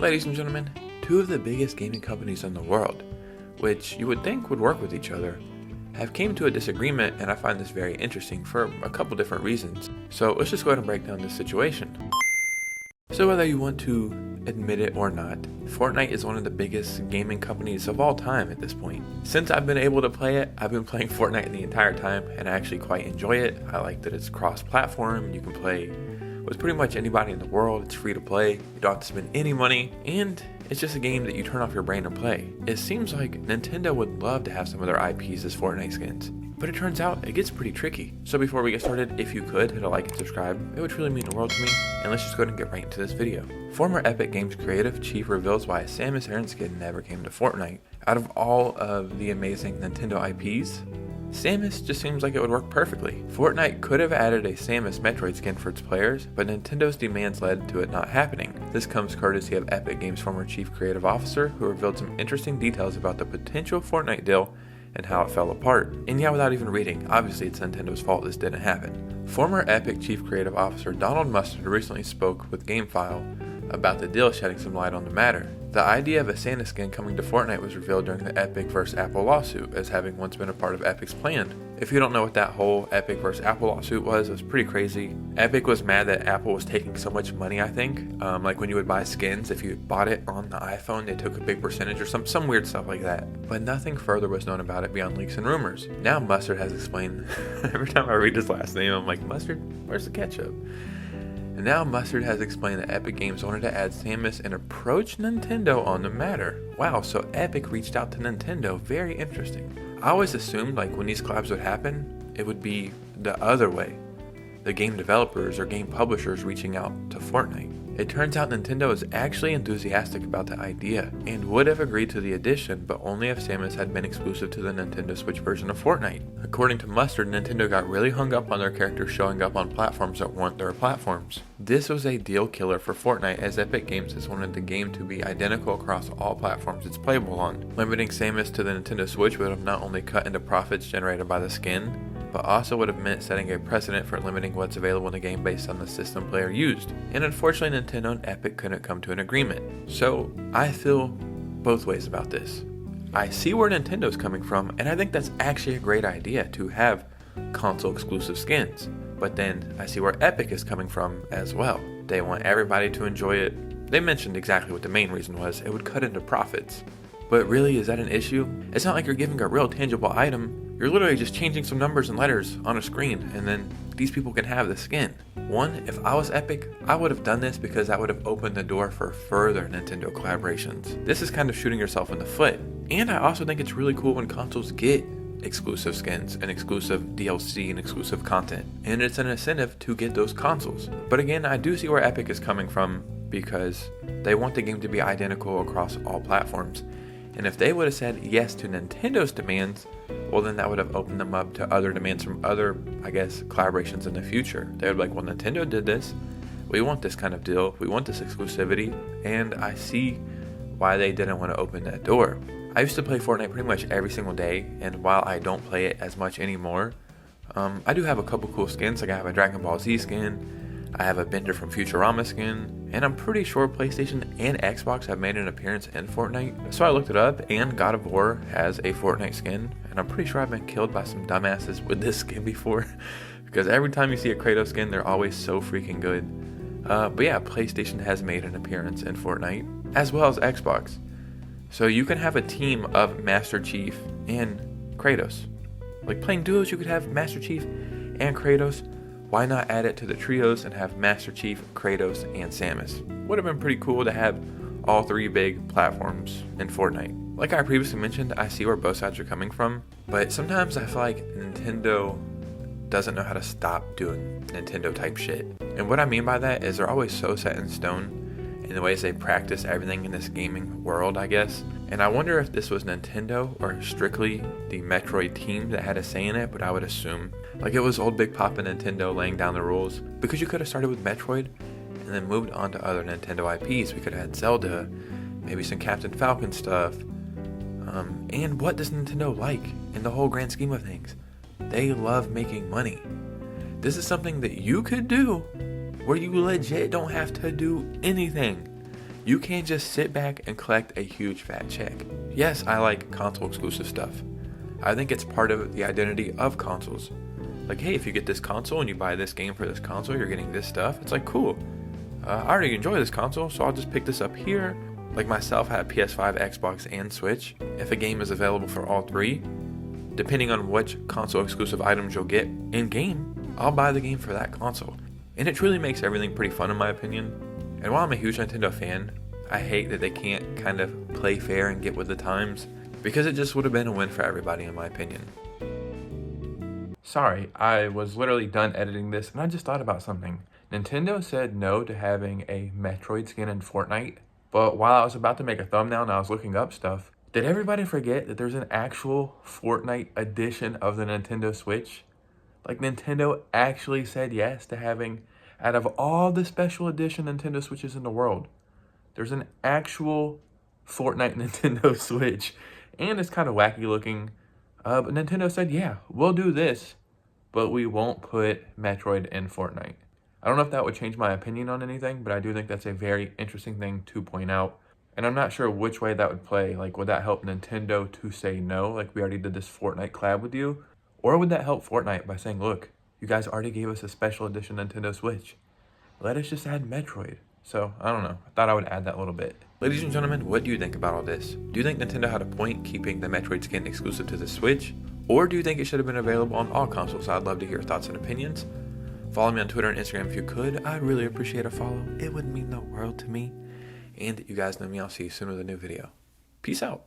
Ladies and gentlemen, two of the biggest gaming companies in the world, which you would think would work with each other, have came to a disagreement, and I find this very interesting for a couple different reasons. So let's just go ahead and break down this situation. So whether you want to admit it or not, Fortnite is one of the biggest gaming companies of all time at this point. Since I've been able to play it, I've been playing Fortnite the entire time, and I actually quite enjoy it. I like that it's cross-platform, you can play with pretty much anybody in the world, it's free to play, you don't have to spend any money, and it's just a game that you turn off your brain and play. It seems like Nintendo would love to have some of their IPs as Fortnite skins, but it turns out it gets pretty tricky. So before we get started, if you could, hit a like and subscribe, it would really mean the world to me, and let's just go ahead and get right into this video. Former Epic Games creative chief reveals why a Samus Aran skin never came to Fortnite. Out of all of the amazing Nintendo IPs, Samus just seems like it would work perfectly. Fortnite could have added a Samus Metroid skin for its players, but Nintendo's demands led to it not happening. This comes courtesy of Epic Games' former chief creative officer, who revealed some interesting details about the potential Fortnite deal and how it fell apart. And yeah, without even reading, obviously it's Nintendo's fault this didn't happen. Former Epic Chief Creative Officer Donald Mustard recently spoke with GameFile about the deal, shedding some light on the matter. The idea of a Santa skin coming to Fortnite was revealed during the Epic vs Apple lawsuit, as having once been a part of Epic's plan. If you don't know what that whole Epic vs Apple lawsuit was, it was pretty crazy. Epic was mad that Apple was taking so much money, I think. Like when you would buy skins, if you bought it on the iPhone, they took a big percentage or some weird stuff like that. But nothing further was known about it beyond leaks and rumors. Now Mustard has explained, every time I read his last name, I'm like, Mustard, where's the ketchup? And now Mustard has explained that Epic Games wanted to add Samus and approach Nintendo on the matter. Wow, so Epic reached out to Nintendo, very interesting. I always assumed like when these collabs would happen, it would be the other way. The game developers or game publishers reaching out to Fortnite. It turns out Nintendo is actually enthusiastic about the idea and would have agreed to the addition, but only if Samus had been exclusive to the Nintendo Switch version of Fortnite. According to Mustard, Nintendo got really hung up on their characters showing up on platforms that weren't their platforms. This was a deal killer for Fortnite, as Epic Games has wanted the game to be identical across all platforms it's playable on. Limiting Samus to the Nintendo Switch would have not only cut into profits generated by the skin, but also would have meant setting a precedent for limiting what's available in the game based on the system player used. And unfortunately, Nintendo and Epic couldn't come to an agreement. So I feel both ways about this. I see where Nintendo's coming from, and I think that's actually a great idea to have console exclusive skins. But then I see where Epic is coming from as well. They want everybody to enjoy it. They mentioned exactly what the main reason was: it would cut into profits. But really, is that an issue? It's not like you're giving a real tangible item. You're literally just changing some numbers and letters on a screen, and then these people can have the skin. One, if I was Epic, I would have done this because that would have opened the door for further Nintendo collaborations. This is kind of shooting yourself in the foot. And I also think it's really cool when consoles get exclusive skins and exclusive DLC and exclusive content. And it's an incentive to get those consoles. But again, I do see where Epic is coming from, because they want the game to be identical across all platforms. And if they would have said yes to Nintendo's demands, well, then that would have opened them up to other demands from other, collaborations in the future. They would be like, well, Nintendo did this. We want this kind of deal. We want this exclusivity. And I see why they didn't want to open that door. I used to play Fortnite pretty much every single day, and while I don't play it as much anymore, I do have a couple cool skins. Like I have a Dragon Ball Z skin, I have a Bender from Futurama skin, and I'm pretty sure PlayStation and Xbox have made an appearance in Fortnite. So I looked it up, and God of War has a Fortnite skin, and I'm pretty sure I've been killed by some dumbasses with this skin before, because every time you see a Kratos skin, they're always so freaking good. But yeah, PlayStation has made an appearance in Fortnite, as well as Xbox. So you can have a team of Master Chief and Kratos. Like playing duos, you could have Master Chief and Kratos. Why not add it to the trios and have Master Chief, Kratos, and Samus? Would have been pretty cool to have all three big platforms in Fortnite. Like I previously mentioned, I see where both sides are coming from, but sometimes I feel like Nintendo doesn't know how to stop doing Nintendo type shit. And what I mean by that is they're always so set in stone in the ways they practice everything in this gaming world, I guess. And I wonder if this was Nintendo or strictly the Metroid team that had a say in it, but I would assume like it was old Big Papa Nintendo laying down the rules, because you could have started with Metroid and then moved on to other Nintendo IPs. We could have had Zelda, maybe some Captain Falcon stuff. And what does Nintendo like in the whole grand scheme of things? They love making money. This is something that you could do where you legit don't have to do anything. You can't just sit back and collect a huge fat check. Yes, I like console exclusive stuff. I think it's part of the identity of consoles. Like, hey, if you get this console and you buy this game for this console, you're getting this stuff. It's like, cool. I already enjoy this console, so I'll just pick this up here. Like myself, I have PS5, Xbox, and Switch. If a game is available for all three, depending on which console exclusive items you'll get in game, I'll buy the game for that console. And it truly makes everything pretty fun in my opinion. And while I'm a huge Nintendo fan, I hate that they can't kind of play fair and get with the times, because it just would have been a win for everybody in my opinion. Sorry, I was literally done editing this and I just thought about something. Nintendo said no to having a Metroid skin in Fortnite, but while I was about to make a thumbnail and I was looking up stuff, did everybody forget that there's an actual Fortnite edition of the Nintendo Switch? Like, Nintendo actually said yes to having, out of all the special edition Nintendo Switches in the world, there's an actual Fortnite Nintendo Switch. And it's kind of wacky looking. But Nintendo said, yeah, we'll do this, but we won't put Metroid in Fortnite. I don't know if that would change my opinion on anything, but I do think that's a very interesting thing to point out. And I'm not sure which way that would play. Like, would that help Nintendo to say no, like we already did this Fortnite collab with you? Or would that help Fortnite by saying, look, you guys already gave us a special edition Nintendo Switch. Let us just add Metroid. So, I don't know. I thought I would add that little bit. Ladies and gentlemen, what do you think about all this? Do you think Nintendo had a point keeping the Metroid skin exclusive to the Switch? Or do you think it should have been available on all consoles? I'd love to hear your thoughts and opinions. Follow me on Twitter and Instagram if you could. I'd really appreciate a follow. It would mean the world to me. And you guys know me. I'll see you soon with a new video. Peace out.